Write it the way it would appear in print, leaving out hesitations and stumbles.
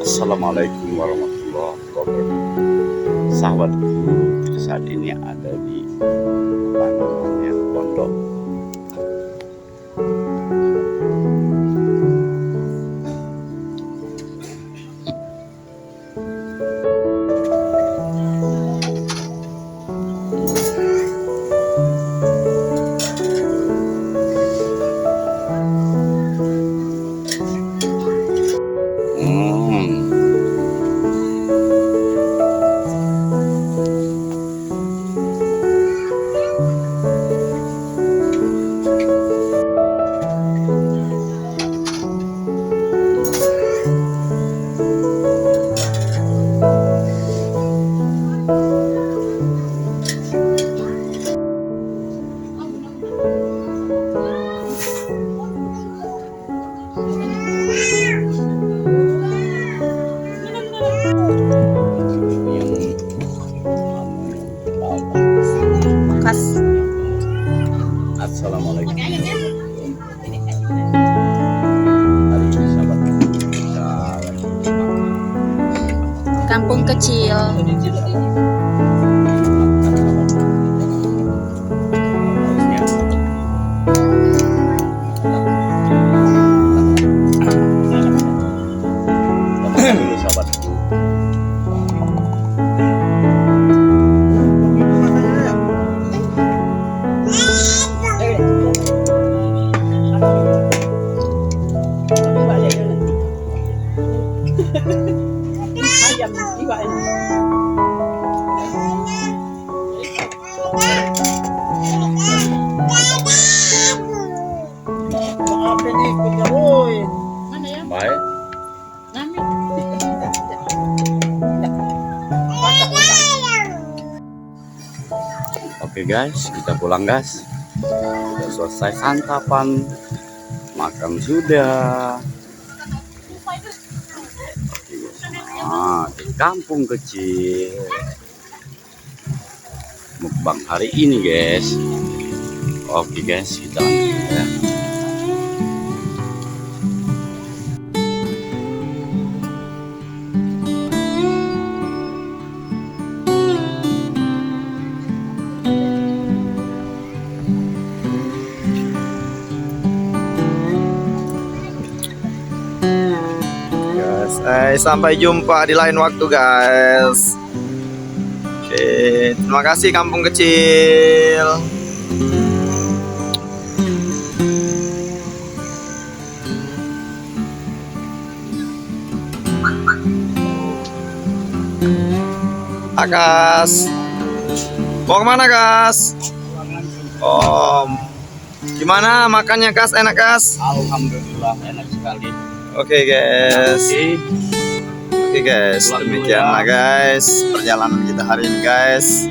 Assalamualaikum warahmatullahi wabarakatuh. Sahabatku, kita saat ini ada di apa namanya pondok. Assalamualaikum. Kampung kecil. Baik. Oke guys, kita pulang guys. Sudah selesai santapan, makan sudah. Di kampung kecil. Mukbang hari ini guys. Oke guys, kita lanjut ya. Sampai jumpa di lain waktu guys. Oke, terima kasih kampung kecil. Akas, mau kemana Kas? Oh, gimana makannya Kas? Enak Kas? Alhamdulillah enak sekali. Oke guys. Oke guys, demikianlah guys perjalanan kita hari ini guys.